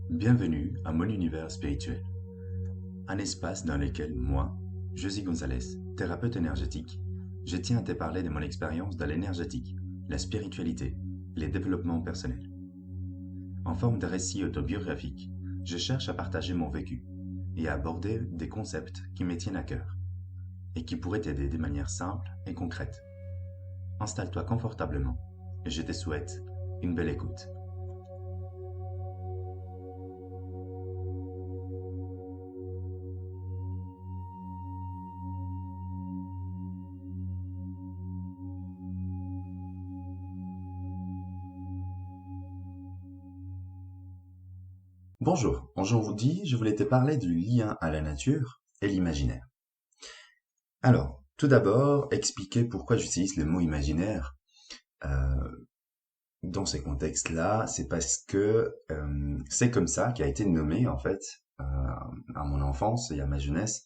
Bienvenue à mon univers spirituel, un espace dans lequel moi, Josie Gonzalez, thérapeute énergétique, je tiens à te parler de mon expérience dans l'énergétique, la spiritualité et les développements personnels. En forme de récit autobiographique, je cherche à partager mon vécu et à aborder des concepts qui me tiennent à cœur et qui pourraient t'aider de manière simple et concrète. Installe-toi confortablement et je te souhaite une belle écoute. Bonjour, aujourd'hui je voulais te parler du lien à la nature et l'imaginaire. Alors, tout d'abord, expliquer pourquoi j'utilise le mot imaginaire. Dans ces contextes-là, c'est parce que c'est comme ça qu'a été nommé en fait à mon enfance et à ma jeunesse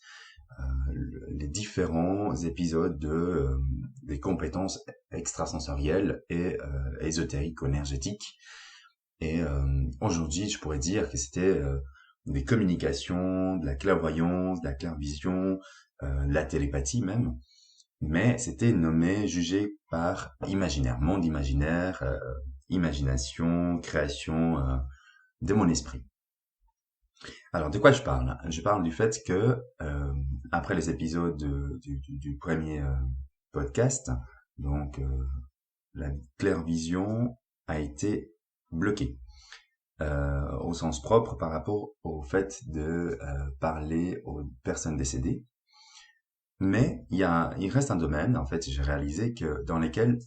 les différents épisodes des compétences extrasensorielles et ésotériques ou énergétiques. Et aujourd'hui, je pourrais dire que c'était des communications, de la clairvoyance, de la clairvision, de la télépathie même. Mais c'était nommé, jugé par imaginaire, monde imaginaire, imagination, création de mon esprit. Alors, de quoi je parle? Je parle du fait que, après les épisodes du premier podcast, donc la clairvision a été bloquée. Au sens propre par rapport au fait de parler aux personnes décédées. Mais il reste un domaine, en fait, j'ai réalisé que dans lequel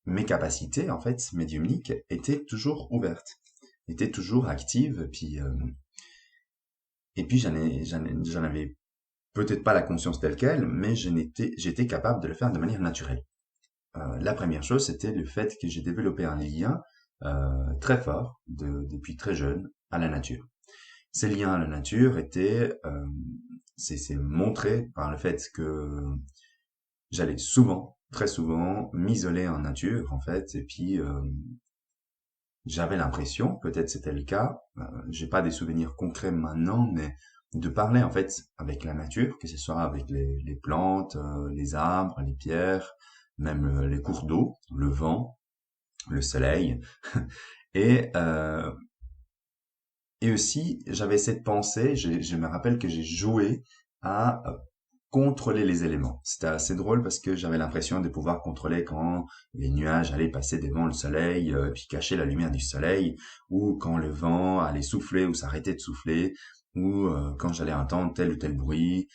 mes capacités, en fait, médiumniques, étaient toujours ouvertes, étaient toujours actives, et puis j'en avais peut-être pas la conscience telle quelle, mais j'étais capable de le faire de manière naturelle. La première chose, c'était le fait que j'ai développé un lien très fort depuis très jeune à la nature. Ces liens à la nature c'est montré par le fait que j'allais souvent, très souvent, m'isoler en nature, en fait, et puis j'avais l'impression, peut-être c'était le cas, j'ai pas des souvenirs concrets maintenant, mais de parler en fait avec la nature, que ce soit avec les plantes, les arbres, les pierres, même les cours d'eau, le vent, le soleil, et et aussi, j'avais cette pensée, je me rappelle que j'ai joué à contrôler les éléments. C'était assez drôle parce que j'avais l'impression de pouvoir contrôler quand les nuages allaient passer devant le soleil, puis cacher la lumière du soleil, ou quand le vent allait souffler ou s'arrêter de souffler, ou quand j'allais entendre tel ou tel bruit,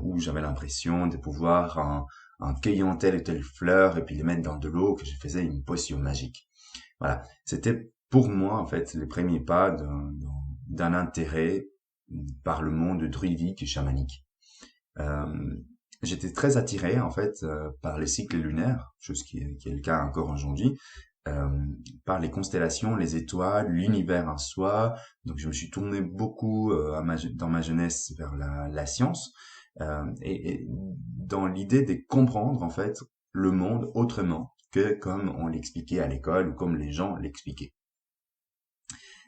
ou j'avais l'impression de pouvoir, en cueillant telle ou telle fleur et puis les mettre dans de l'eau, que je faisais une potion magique. Voilà, c'était pour moi en fait les premiers pas d'un intérêt par le monde druidique et chamanique. Euh, J'étais très attiré en fait par les cycles lunaires, chose qui est le cas encore aujourd'hui, euh, par les constellations, les étoiles, l'univers en soi. Donc je me suis tourné beaucoup dans ma jeunesse vers la science et dans l'idée de comprendre en fait le monde autrement que comme on l'expliquait à l'école ou comme les gens l'expliquaient.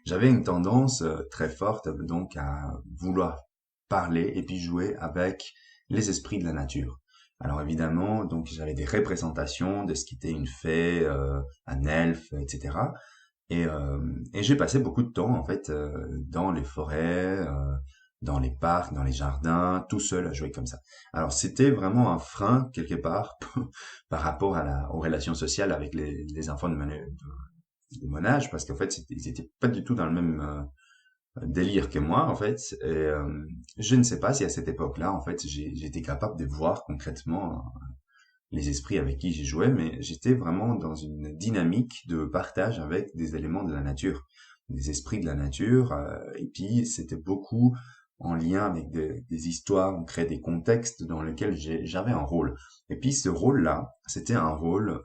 J'avais une tendance très forte donc à vouloir parler et puis jouer avec les esprits de la nature. Alors évidemment, donc j'avais des représentations de ce qu'était une fée, un elfe, etc. Et j'ai passé beaucoup de temps en fait dans les forêts, dans les parcs, dans les jardins, tout seul à jouer comme ça. Alors c'était vraiment un frein quelque part par rapport aux relations sociales avec les enfants de mon âge, parce qu'en fait ils étaient pas du tout dans le même délire que moi en fait. Et je ne sais pas si à cette époque-là en fait j'étais capable de voir concrètement les esprits avec qui j'y jouais, mais j'étais vraiment dans une dynamique de partage avec des éléments de la nature, des esprits de la nature, et puis c'était beaucoup en lien avec des histoires, on crée des contextes dans lesquels j'avais un rôle. Et puis ce rôle-là, c'était un rôle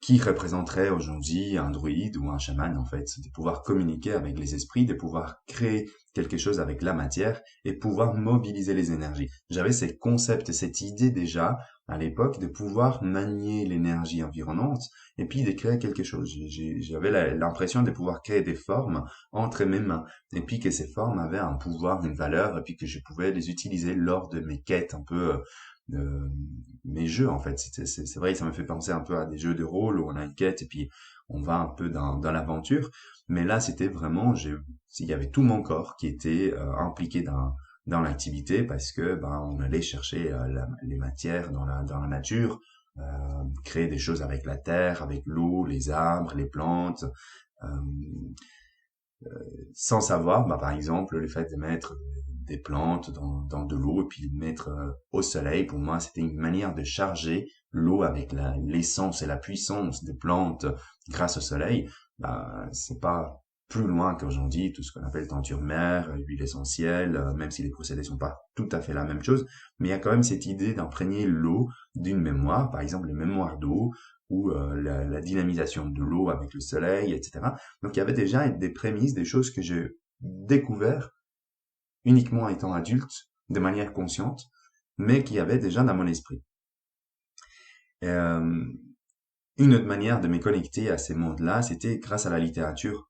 qui représenterait aujourd'hui un druide ou un chaman, en fait, de pouvoir communiquer avec les esprits, de pouvoir créer quelque chose avec la matière et pouvoir mobiliser les énergies. J'avais ces concepts, cette idée déjà à l'époque de pouvoir manier l'énergie environnante et puis de créer quelque chose. J'avais l'impression de pouvoir créer des formes entre mes mains et puis que ces formes avaient un pouvoir, une valeur et puis que je pouvais les utiliser lors de mes quêtes un peu de mes jeux en fait. C'est vrai, ça me fait penser un peu à des jeux de rôle où on a une quête et puis on va un peu dans l'aventure. Mais là, c'était vraiment, il y avait tout mon corps qui était impliqué dans l'activité parce que ben on allait chercher les matières dans la nature, créer des choses avec la terre, avec l'eau, les arbres, les plantes. euh, Sans savoir, bah, par exemple, le fait de mettre des plantes dans de l'eau et puis de mettre au soleil, pour moi, c'était une manière de charger l'eau avec l'essence et la puissance des plantes grâce au soleil. Bah, c'est pas plus loin qu'aujourd'hui, tout ce qu'on appelle teinture mère, huile essentielle, même si les procédés sont pas tout à fait la même chose, mais il y a quand même cette idée d'imprégner l'eau d'une mémoire, par exemple les mémoires d'eau, ou la dynamisation de l'eau avec le soleil, etc. Donc il y avait déjà des prémices, des choses que j'ai découvert uniquement étant adulte, de manière consciente, mais qui avaient déjà dans mon esprit. Euh, une autre manière de me connecter à ces mondes-là, c'était grâce à la littérature,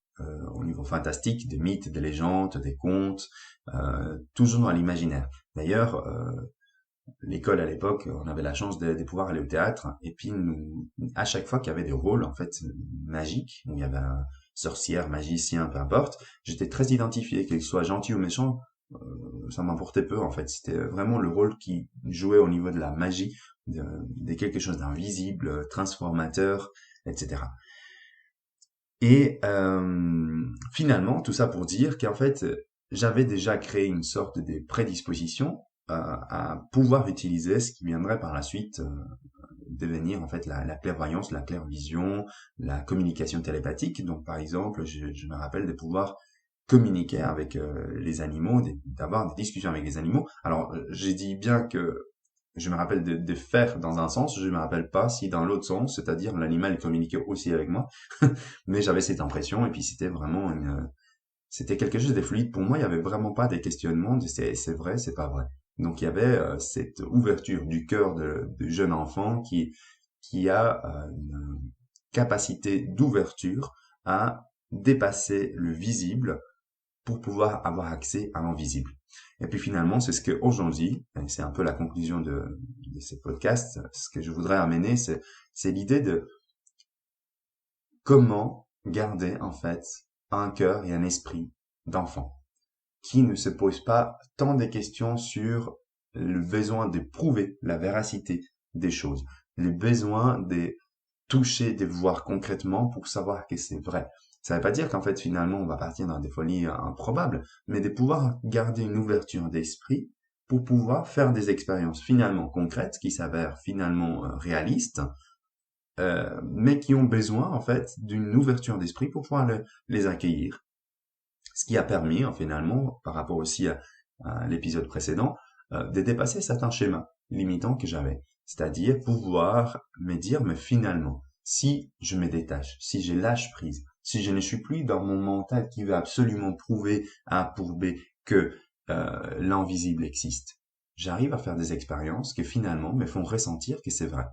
au niveau fantastique, des mythes, des légendes, des contes, toujours dans l'imaginaire. D'ailleurs, l'école à l'époque, on avait la chance de pouvoir aller au théâtre, et puis nous, à chaque fois qu'il y avait des rôles en fait magiques, où il y avait un sorcière, magicien, peu importe, j'étais très identifié, qu'il soit gentil ou méchant, ça m'importait peu en fait. C'était vraiment le rôle qui jouait au niveau de la magie, de quelque chose d'invisible, transformateur, etc. Et finalement, tout ça pour dire qu'en fait, j'avais déjà créé une sorte de prédisposition à pouvoir utiliser ce qui viendrait par la suite devenir en fait la clairvoyance, la clairvision, la communication télépathique. Donc par exemple, je me rappelle de pouvoir communiquer avec les animaux, d'avoir des discussions avec les animaux. Alors j'ai dit bien que je me rappelle de faire dans un sens, je me rappelle pas si dans l'autre sens, c'est-à-dire l'animal communiquait aussi avec moi, mais j'avais cette impression et puis c'était vraiment c'était quelque chose de fluide pour moi. Il y avait vraiment pas des questionnements de c'est vrai, c'est pas vrai. Donc il y avait cette ouverture du cœur de jeune enfant qui a une capacité d'ouverture à dépasser le visible pour pouvoir avoir accès à l'invisible. Et puis finalement, c'est ce que aujourd'hui, et c'est un peu la conclusion de ces podcasts, ce que je voudrais amener, c'est l'idée de comment garder en fait un cœur et un esprit d'enfant qui ne se pose pas tant de questions sur le besoin de prouver la véracité des choses, le besoin de toucher, de voir concrètement pour savoir que c'est vrai. Ça ne veut pas dire qu'en fait finalement on va partir dans des folies improbables, mais de pouvoir garder une ouverture d'esprit pour pouvoir faire des expériences finalement concrètes qui s'avèrent finalement réalistes, mais qui ont besoin en fait d'une ouverture d'esprit pour pouvoir les accueillir. Ce qui a permis finalement, par rapport aussi à l'épisode précédent, de dépasser certains schémas limitants que j'avais. C'est-à-dire pouvoir me dire, mais finalement, si je me détache, si je lâche prise, si je ne suis plus dans mon mental qui veut absolument prouver A pour B que l'invisible existe, j'arrive à faire des expériences qui finalement me font ressentir que c'est vrai.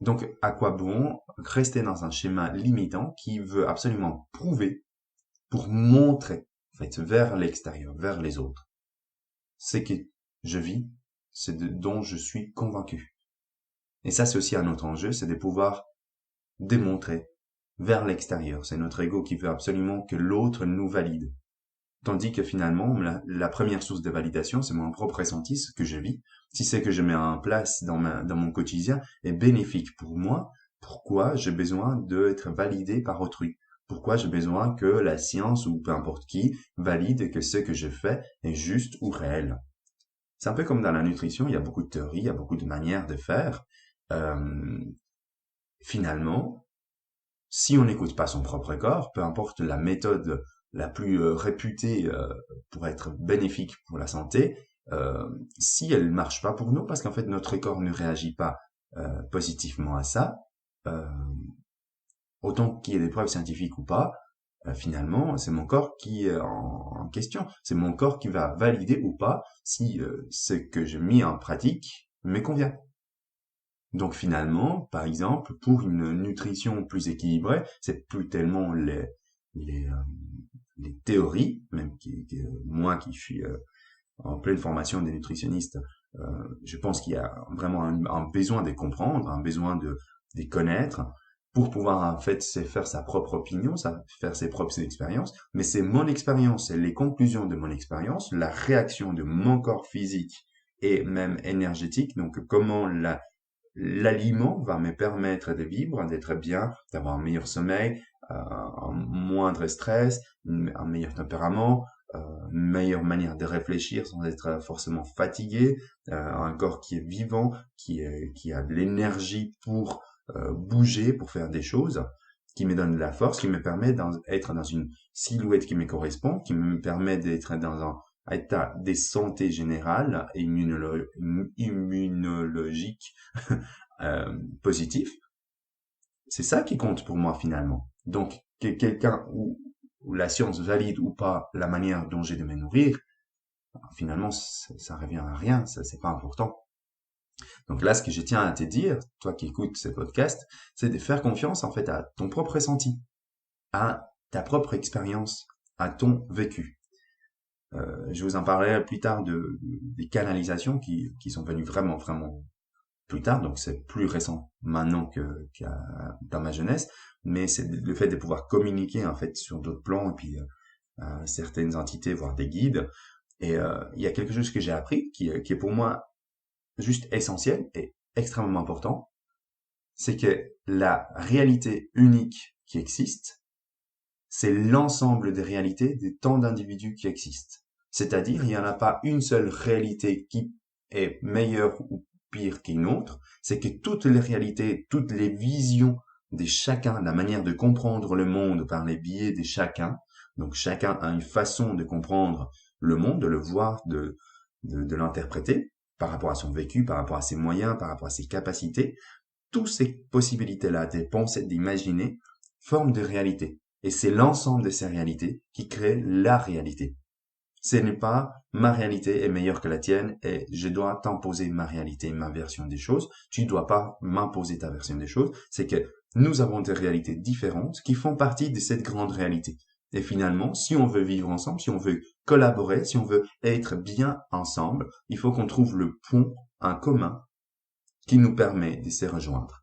Donc, à quoi bon rester dans un schéma limitant qui veut absolument prouver pour montrer, en fait, vers l'extérieur, vers les autres, c'est que je vis, dont je suis convaincu. Et ça, c'est aussi un autre enjeu, c'est de pouvoir démontrer vers l'extérieur. C'est notre ego qui veut absolument que l'autre nous valide. Tandis que finalement, la première source de validation, c'est mon propre ressenti, ce que je vis. Si c'est que je mets en place dans mon quotidien est bénéfique pour moi, pourquoi j'ai besoin d'être validé par autrui? Pourquoi j'ai besoin que la science ou peu importe qui valide que ce que je fais est juste ou réel? C'est un peu comme dans la nutrition, il y a beaucoup de théories, il y a beaucoup de manières de faire. Euh, Finalement, si on n'écoute pas son propre corps, peu importe la méthode la plus réputée pour être bénéfique pour la santé, si elle marche pas pour nous, parce qu'en fait notre corps ne réagit pas positivement à ça, euh, autant qu'il y ait des preuves scientifiques ou pas, finalement, c'est mon corps qui est en question. C'est mon corps qui va valider ou pas si ce que j'ai mis en pratique me convient. Donc finalement, par exemple, pour une nutrition plus équilibrée, c'est plus tellement les, euh, les théories, même moi qui suis en pleine formation des nutritionnistes, je pense qu'il y a vraiment un besoin de les comprendre, un besoin de les connaître pour pouvoir en fait faire sa propre opinion, faire ses propres expériences. Mais c'est mon expérience, c'est les conclusions de mon expérience, la réaction de mon corps physique et même énergétique. Donc comment l'aliment va me permettre de vivre, d'être bien, d'avoir un meilleur sommeil, un moindre stress, un meilleur tempérament, une meilleure manière de réfléchir sans être forcément fatigué, un corps qui est vivant, qui a de l'énergie pour bouger, pour faire des choses, qui me donne de la force, qui me permet d'être dans une silhouette qui me correspond, qui me permet d'être dans un état de santé générale et immunologique positif. C'est ça qui compte pour moi finalement. Donc, que quelqu'un ou la science valide ou pas la manière dont j'ai de me nourrir, finalement, ça revient à rien, ça c'est pas important. Donc là, ce que je tiens à te dire, toi qui écoutes ce podcast, c'est de faire confiance en fait à ton propre ressenti, à ta propre expérience, à ton vécu. Je vous en parlerai plus tard des canalisations qui sont venues vraiment plus tard, donc c'est plus récent maintenant dans ma jeunesse, mais c'est le fait de pouvoir communiquer en fait sur d'autres plans et puis certaines entités, voire des guides. Et il y a quelque chose que j'ai appris qui est pour moi juste essentiel et extrêmement important, c'est que la réalité unique qui existe, c'est l'ensemble des réalités des tant d'individus qui existent. C'est-à-dire, il n'y en a pas une seule réalité qui est meilleure ou pire qu'une autre, c'est que toutes les réalités, toutes les visions de chacun, la manière de comprendre le monde par les biais de chacun, donc chacun a une façon de comprendre le monde, de le voir, de l'interpréter par rapport à son vécu, par rapport à ses moyens, par rapport à ses capacités. Toutes ces possibilités-là, des pensées, d'imaginer, forment des réalités. Et c'est l'ensemble de ces réalités qui crée la réalité. Ce n'est pas ma réalité est meilleure que la tienne et je dois t'imposer ma réalité, ma version des choses. Tu ne dois pas m'imposer ta version des choses. C'est que nous avons des réalités différentes qui font partie de cette grande réalité. Et finalement, si on veut vivre ensemble, si on veut collaborer, si on veut être bien ensemble, il faut qu'on trouve le pont en commun qui nous permet de se rejoindre.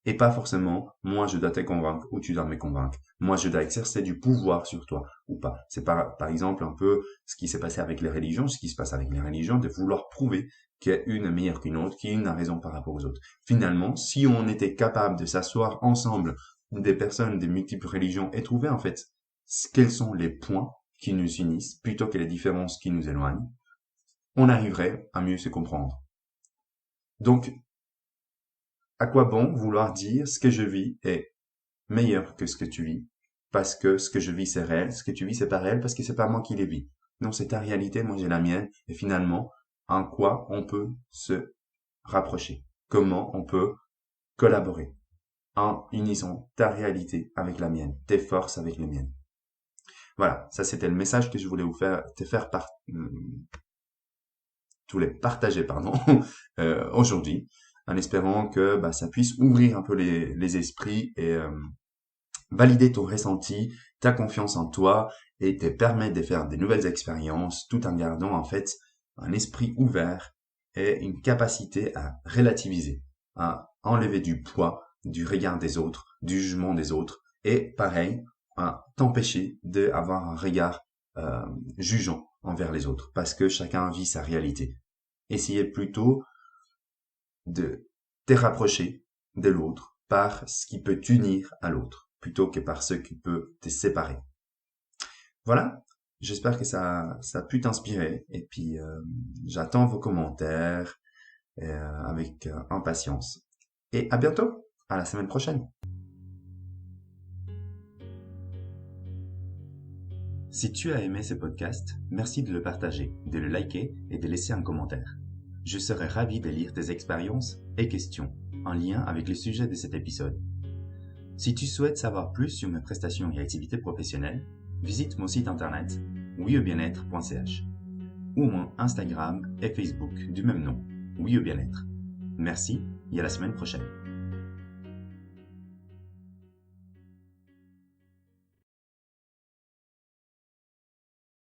Et pas forcément, moi je dois te convaincre ou tu dois me convaincre. Moi je dois exercer du pouvoir sur toi ou pas. C'est par exemple un peu ce qui s'est passé avec les religions, ce qui se passe avec les religions, de vouloir prouver qu'il y a une meilleure qu'une autre, qu'une a raison par rapport aux autres. Finalement, si on était capable de s'asseoir ensemble, des personnes de multiples religions, et trouver en fait quels sont les points qui nous unissent plutôt que les différences qui nous éloignent, on arriverait à mieux se comprendre. Donc, à quoi bon vouloir dire ce que je vis est meilleur que ce que tu vis, parce que ce que je vis c'est réel, ce que tu vis c'est pas réel parce que c'est pas moi qui les vis. Non, c'est ta réalité, moi j'ai la mienne, et finalement, en quoi on peut se rapprocher? Comment on peut collaborer en unissant ta réalité avec la mienne, tes forces avec les miennes. Voilà, ça c'était le message que je voulais tous les partager, pardon, aujourd'hui, en espérant que ça puisse ouvrir un peu les esprits et valider ton ressenti, ta confiance en toi et te permettre de faire des nouvelles expériences tout en gardant en fait un esprit ouvert et une capacité à relativiser, à enlever du poids du regard des autres, du jugement des autres et pareil, à t'empêcher d'avoir un regard jugeant envers les autres parce que chacun vit sa réalité. Essayez plutôt de te rapprocher de l'autre par ce qui peut t'unir à l'autre plutôt que par ce qui peut te séparer. Voilà, j'espère que ça a pu t'inspirer et puis j'attends vos commentaires avec impatience. Et à bientôt, à la semaine prochaine. Si tu as aimé ce podcast, merci de le partager, de le liker et de laisser un commentaire. Je serai ravi de lire tes expériences et questions en lien avec le sujet de cet épisode. Si tu souhaites savoir plus sur mes prestations et activités professionnelles, visite mon site internet oui-au-bien-être.ch ou mon Instagram et Facebook du même nom, Oui au bien-être. Merci et à la semaine prochaine.